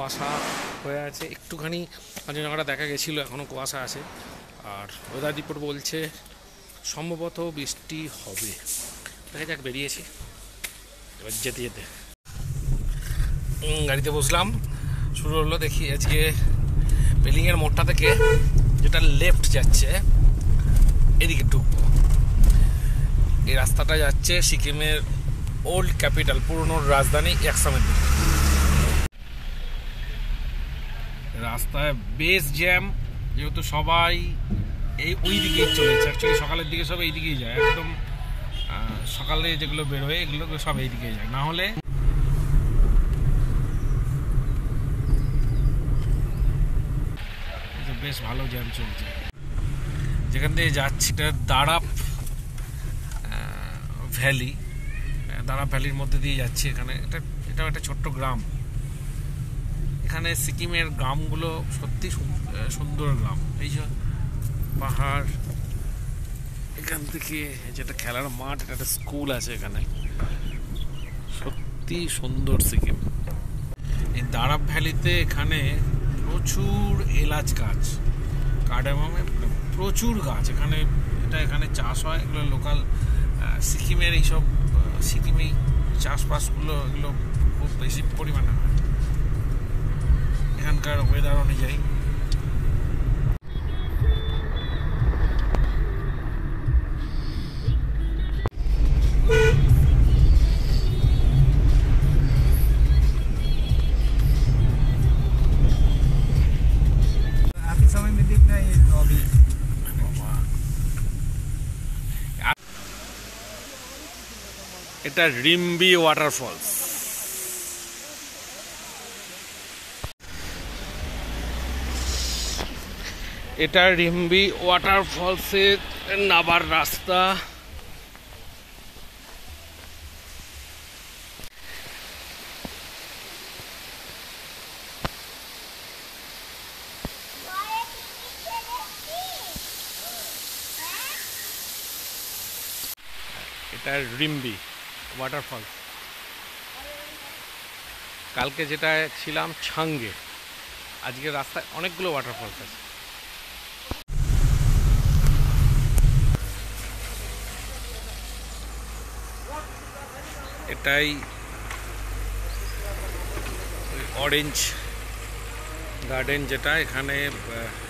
কুয়াশা হয়ে আছে, একটুখানি কাঞ্চনজঙ্ঘাটা দেখা গেছিলো, এখনও কুয়াশা আছে। আর ওয়েদার রিপোর্ট বলছে সম্ভবত বৃষ্টি হবে। দেখা যাক, বেরিয়েছি এবার যেতে যেতে গাড়িতে বসলাম, শুরু হলো। দেখি আজকে বেলিংয়ের মোড়টা থেকে যেটা লেফট যাচ্ছে এদিকে ঢুকবো। এই রাস্তাটা যাচ্ছে সিকিমের ওল্ড ক্যাপিটাল, পুরনো রাজধানী একসামের দিকে। রাস্তায় বেশ জ্যাম, যেহেতু সবাই ওই দিকেই চলেছে। অ্যাকচুয়ালি সকালের দিকে সব এই দিকেই যায়, একদম সকালে যেগুলো বেরোয় এগুলো সব এই দিকেই যায়, না হলে বেশ ভালো জ্যাম চলছে। যেখান থেকে যাচ্ছি এটা দারাপ ভ্যালি, দারাপ ভ্যালির মধ্যে দিয়ে যাচ্ছি। এটাও একটা ছোট্ট গ্রাম। এখানে সিকিমের গ্রামগুলো সত্যি সুন্দর গ্রাম। এই যে পাহাড়, এখান থেকে যেটা খেলার মাঠ, এটা একটা স্কুল আছে এখানে, সত্যি সুন্দর সিকিম। এই দারাপ ভ্যালিতে এখানে প্রচুর এলাচ গাছ, কার্ডামমে প্রচুর গাছ এখানে চাষ হয়। এগুলো লোকাল সিকিমের এইসব সিকিমি চাষবাসগুলো এগুলো খুব বেশি পরিমাণে হয় এখানকার ওয়েদার অনুযায়ী। এটা রিম্বি ওয়াটারফলস। এটা রিম্বি ওয়াটারফলসের নামার রাস্তা। এটা রিম্বি ওয়াটারফলস। কালকে যেটা ছিলাম ছাঙ্গে, আজকে রাস্তায় অনেকগুলো ওয়াটারফলস আছে। এটাই অরেঞ্জ গার্ডেন, যেটা এখানে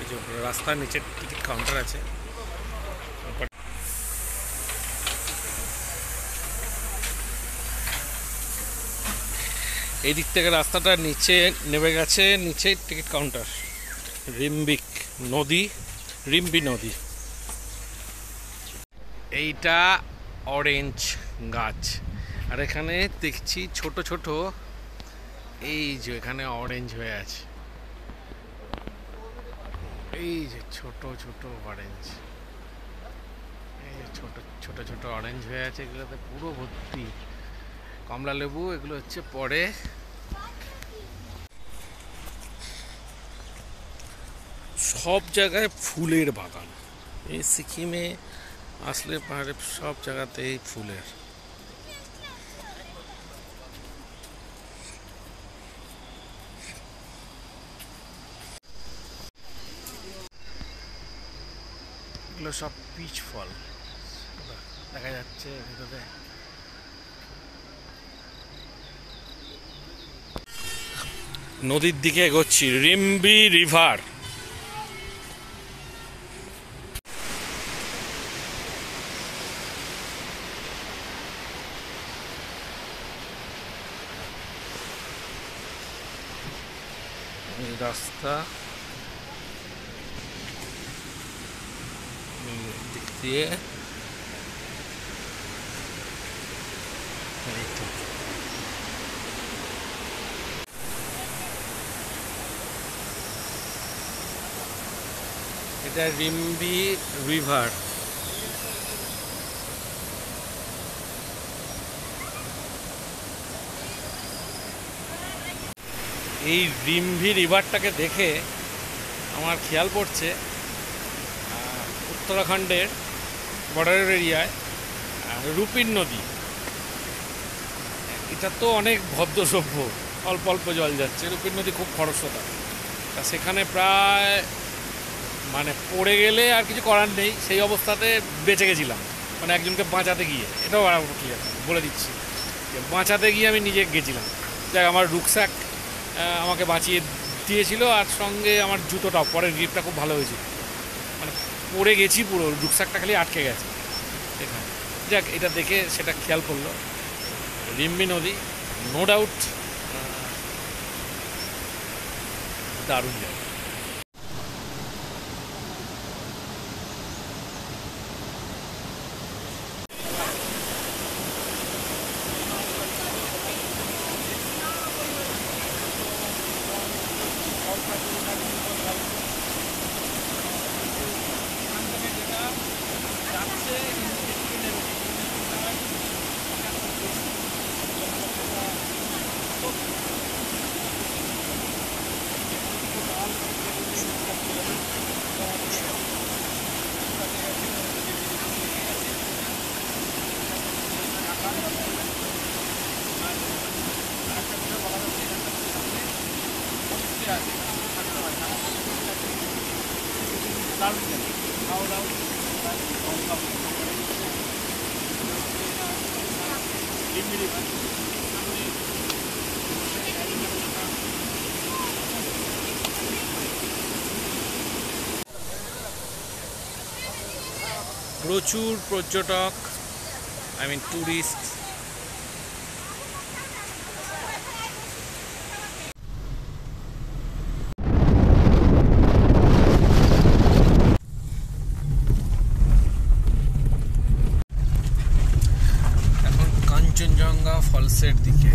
এই যে রাস্তার নিচে টিকিট কাউন্টার আছে। এই দিক থেকে রাস্তাটা নিচে নেমে গেছে, নিচে টিকিট কাউন্টার। রিম্বি নদী। এইটা অরেঞ্জ গাছ, আর এখানে দেখছি ছোট ছোট এই যে এখানে অরেঞ্জ হয়ে আছে, এই যে ছোট ছোট অরেঞ্জ, এই যে ছোট ছোট ছোট অরেঞ্জ হয়ে আছে। এগুলোতে পুরো ভর্তি কমলা লেবু, এগুলো হচ্ছে পরে। সব জায়গায় ফুলের বাগান। এই সিকিমে আসলে পাহাড়ে সব জায়গাতেই ফুলের। এগুলো সব পিচ ফল দেখা যাচ্ছে ভিতরে। নদীর দিকে এগোচ্ছি, রিম্বি রিভার। রাস্তা দিক দিয়ে এটা রিম্বি রিভার। এই রিম্বি রিভারটাকে দেখে আমার খেয়াল পড়ছে উত্তরাখণ্ডের বর্ডারের এরিয়ায় রূপিন নদী। এটা তো অনেক ভদ্র সভ্য, অল্প অল্প জল যাচ্ছে। রূপের নদী খুব খরস্রোতা, তা সেখানে প্রায় মানে পড়ে গেলে আর কিছু করার নেই, সেই অবস্থাতে বেঁচে গেছিলাম, মানে একজনকে বাঁচাতে গিয়ে। এটাও ক্লিয়ার বলে দিচ্ছি যে বাঁচাতে গিয়ে আমি নিজে গেছিলাম। যাক, আমার রুকস্যাক আমাকে বাঁচিয়ে দিয়েছিল, আর সঙ্গে আমার জুতোটাও, পরের গ্রিপটা খুব ভালো হয়েছিল। মানে পড়ে গেছি পুরো, রুকস্যাকটা খালি আটকে গেছে এখানে। যাক, এটা দেখে সেটা খেয়াল করলো। রিম্বি নদী নো ডাউট দারুণ জায়গা। প্রচুর পর্যটক, ট্যুরিস্ট। এখন কাঞ্চনজঙ্ঘা ফলসের দিকে।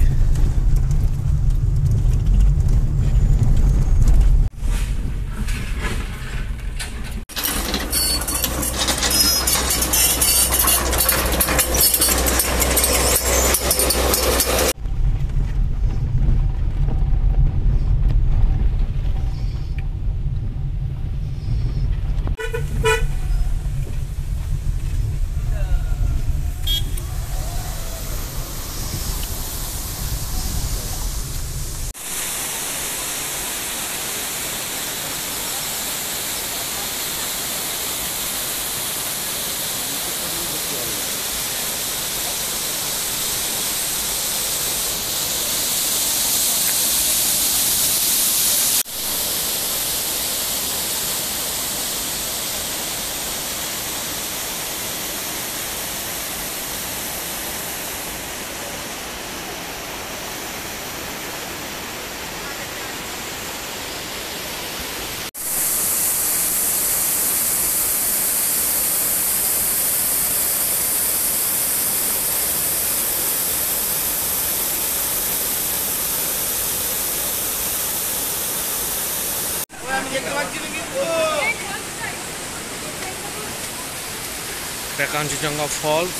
কাঞ্চনজঙ্ঘা ফলস,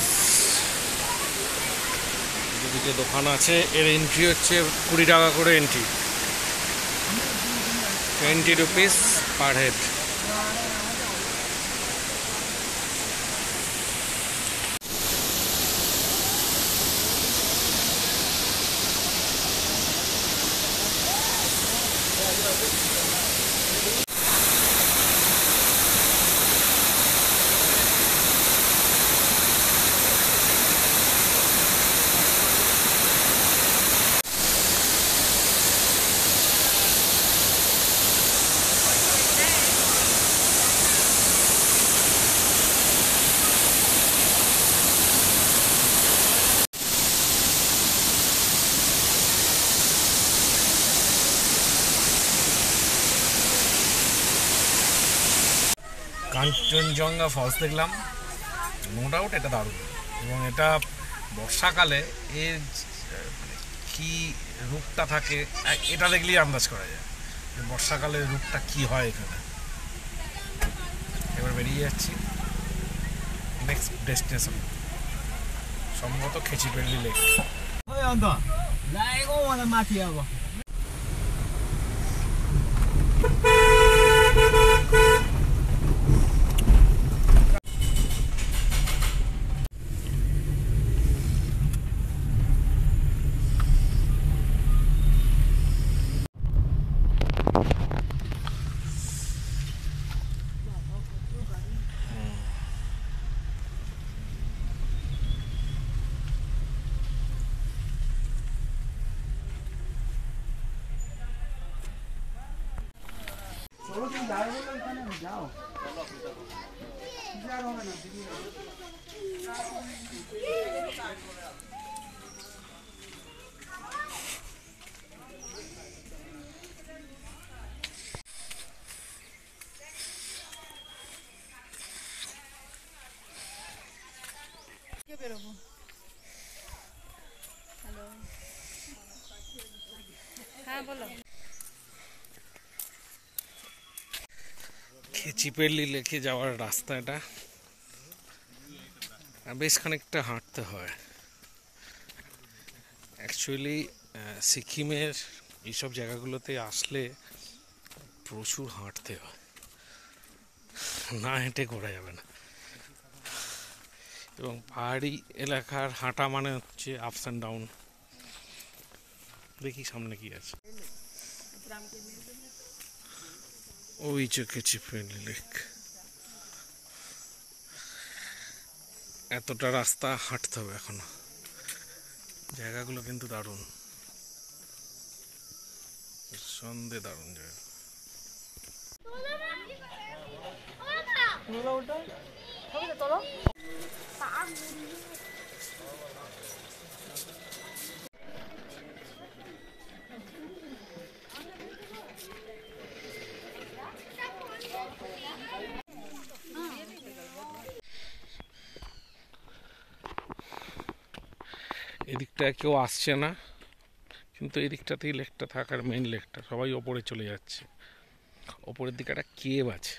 দুদিকে দোকান আছে। এর এন্ট্রি হচ্ছে 20 টাকা করে entry, 20 rupees per head. Kanchenjunga falls দেখলাম, নো ডাউট এটা দারুণ। এবং এটা বর্ষাকালে এর কি রূপটা থাকে এটা দেখলেই আন্দাজ করা যায় যে বর্ষাকালের রূপটা কি হয় এখানে। এবার বেরিয়ে যাচ্ছি নেক্সট ডেস্টিনেশন, সম্ভবত খেচিপেল্লি লেক। বেরোবো। হ্যালো, হ্যাঁ বলো। খেচিপেলি লেকে যাওয়ার রাস্তা এটা, বেশ খানিকটা হাঁটতে হয় অ্যাকচুয়ালি। সিকিমের এইসব জায়গাগুলোতে আসলে প্রচুর হাঁটতে হয়, না হেঁটে ঘোরা যাবে না। এবং পাহাড়ি এলাকার হাঁটা মানে হচ্ছে আপস অ্যান্ড ডাউন। দেখি সামনে কি আছে, ওই যে খেচিপেলি লেক। এতটা রাস্তা হাঁটতে হবে এখনো। জায়গাগুলো কিন্তু দারুণ, সন্ধে দারুণ জায়গা। এদিকটায় কেউ আসছে না, কিন্তু এদিকটাতেই লেকটা থাকার মেইন লেকটা, সবাই ওপরে চলে যাচ্ছে। ওপরের দিকে একটা কেভ আছে।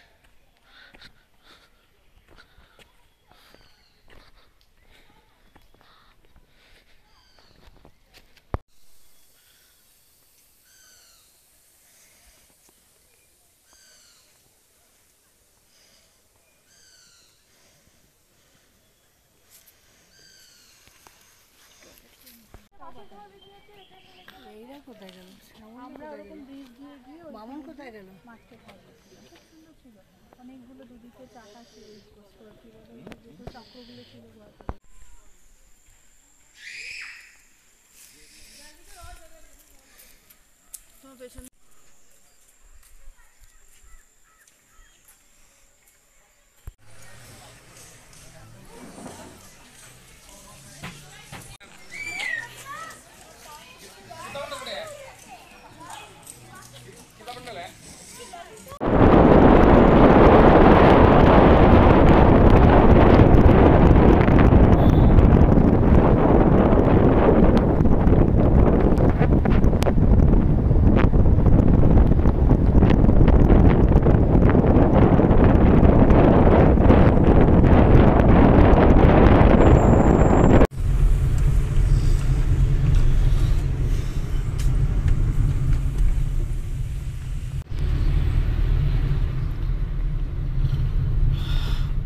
এইরা কোথায় গেল? আমরা ওরকম ব্রিজ দিয়ে গিয়ে মামুন কোথায় গেল? মাঠে খাওয়া সুন্দর ছিল, অনেকগুলো দুদিকে চাকা ছিল, দুটো চক্রগুলো ছিল। তোমার পেছনে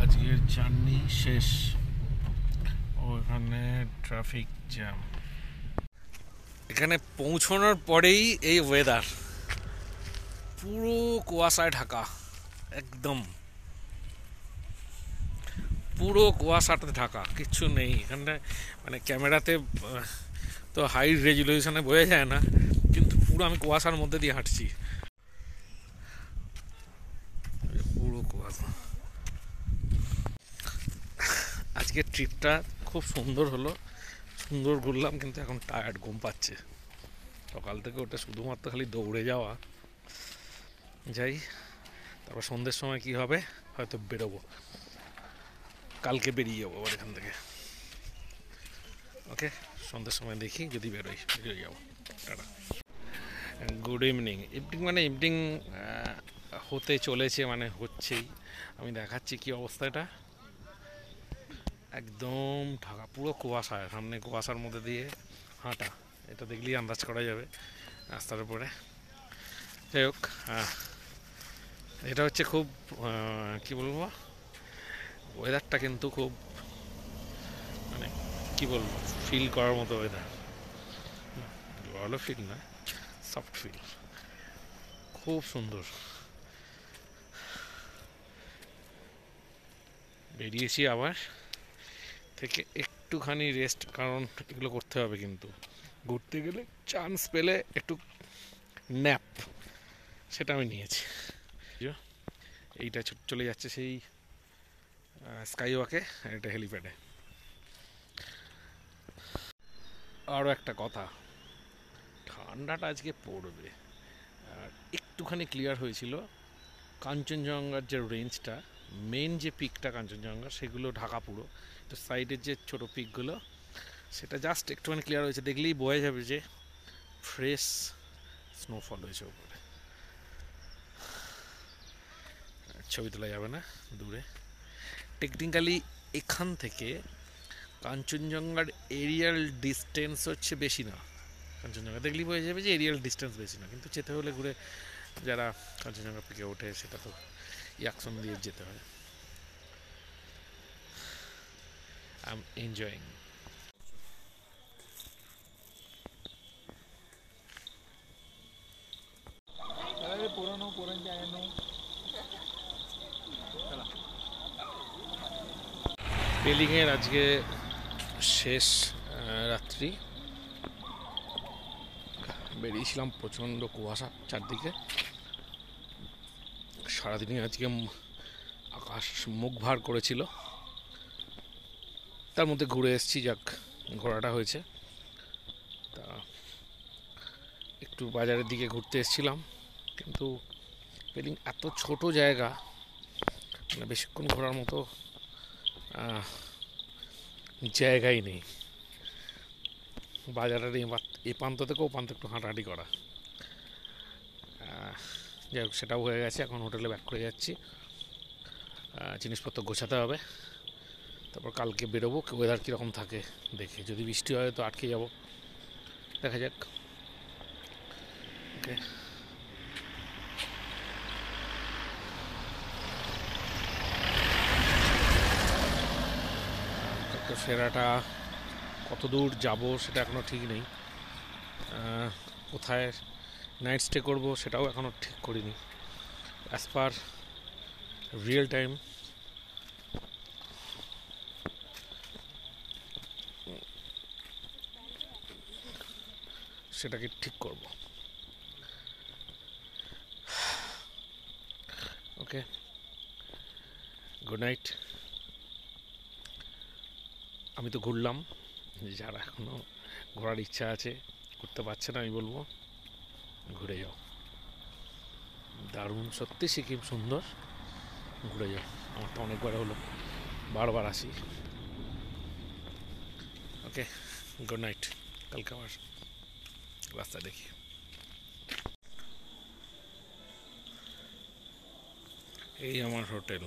আজকের জার্নি শেষ, ওখানে ট্রাফিক জ্যাম। এখানে পৌঁছানোর পরেই এই ওয়েদার, পুরো কুয়াশায় ঢাকা, একদম পুরো কুয়াশাতে ঢাকা, কিচ্ছু নেই এখানটায়। মানে ক্যামেরাতে তো হাই রেজুলেশনে বোঝা যায় না, কিন্তু পুরো আমি কুয়াশার মধ্যে দিয়ে হাঁটছি, পুরো কুয়াশা। আজকের ট্রিপটা খুব সুন্দর হলো, সুন্দর ঘুরলাম, কিন্তু এখন টায়ার্ড, ঘুম পাচ্ছে। সকাল থেকে ওটা শুধুমাত্র খালি দৌড়ে যাওয়া। যাই, তারপর সন্ধ্যের সময় কি হবে, হয়তো বেরোবো, কালকে বেরিয়ে যাবো আবার এখান থেকে। ওকে, সন্ধ্যের সময় দেখি, যদি বেরোই বেরিয়ে যাবো। টাটা। Good evening. ইভিনিং মানে ইভিনিং হতে চলেছে, মানে হচ্ছেই। আমি দেখাচ্ছি কি অবস্থা। এটা একদম ঢাকা, পুরো কুয়াশা, সামনে কুয়াশার মধ্যে দিয়ে হাঁটা, এটা দেখলেই আন্দাজ করা যাবে রাস্তার উপরে। যাই হোক, এটা হচ্ছে খুব কি বলবো, ওয়েদারটা কিন্তু খুব, মানে কি বলবো, ফিল করার মতো ওয়েদার। ভালো ফিল না, সফট ফিল, খুব সুন্দর। বেরিয়েছি আবার থেকে একটুখানি রেস্ট, কারণ এগুলো করতে হবে, কিন্তু ঘুরতে গেলে চান্স পেলে একটু ন্যাপ, সেটা আমি নিয়েছি। এইটা চলে যাচ্ছে সেই স্কাইওয়াকে, আর এটা হেলিপ্যাডে। আরও একটা কথা, ঠান্ডাটা আজকে পড়বে। আর একটুখানি ক্লিয়ার হয়েছিল, কাঞ্চনজঙ্ঘার যে রেঞ্জটা, মেন যে পিকটা কাঞ্চনজঙ্ঘা, সেগুলো ঢাকা পুরো, তো সাইডের যে ছোটো পিকগুলো সেটা জাস্ট একটুখানি ক্লিয়ার হয়েছে, দেখলেই বোঝা যাবে যে ফ্রেশ স্নোফল হয়েছে উপরে। ছবি তোলা যাবে না দূরে। টেকনিক্যালি এখান থেকে কাঞ্চনজঙ্ঘার এরিয়াল ডিস্টেন্স হচ্ছে বেশি না, কাঞ্চনজঙ্ঘা দেখলেই বোঝা যাবে যে এরিয়াল ডিস্টেন্স বেশি না, কিন্তু যেতে হলে ঘুরে যারা কাঞ্চনজঙ্ঘা পিকে ওঠে সেটা তো ইয়াকসন দিয়ে যেতে হয়। I am enjoying. পেলিংয়ের আজকে শেষ রাত্রি, বেরিয়েছিলাম, প্রচণ্ড কুয়াশা চারদিকে, সারাদিনই আজকে আকাশ মুখ ভার করেছিল, তার মধ্যে ঘুরে এসেছি, যাক ঘোরাটা হয়েছে। তা একটু বাজারের দিকে ঘুরতে এসেছিলাম, কিন্তু পেলিং এত ছোট জায়গা, মানে বেশিক্ষণ ঘোরার মতো জায়গাই নেই। বাজারের এ প্রান্ত থেকে ও প্রান্ত একটু হাঁটাহাঁটি করা, যাই হোক সেটাও হয়ে গেছে। এখন হোটেলে ব্যাক করে যাচ্ছি, জিনিসপত্র গোছাতে হবে, তারপর কালকে বেরোবো। ওয়েদার কীরকম থাকে দেখে, যদি বৃষ্টি হয় তো আটকে যাব, দেখা যাক। ওকে, ফেরাটা কত দূর যাব সেটা এখনও ঠিক নেই, কোথায় নাইট স্টে করবো সেটাও এখনও ঠিক করিনি। অ্যাজ পার রিয়েল টাইম সেটাকে ঠিক করব। ওকে, গুড নাইট। আমি তো ঘুরলাম, যারা এখনও ঘোরার ইচ্ছা আছে, ঘুরতে পারছে না, আমি বলবো ঘুরে যাও, দারুণ সত্যি, সিকিম সুন্দর, ঘুরে যাও। আমার তো অনেকবার হলো, বারবার আসি। ওকে, গুড নাইট। কালকে আমার রাস্তা দেখি। এই আমার হোটেল।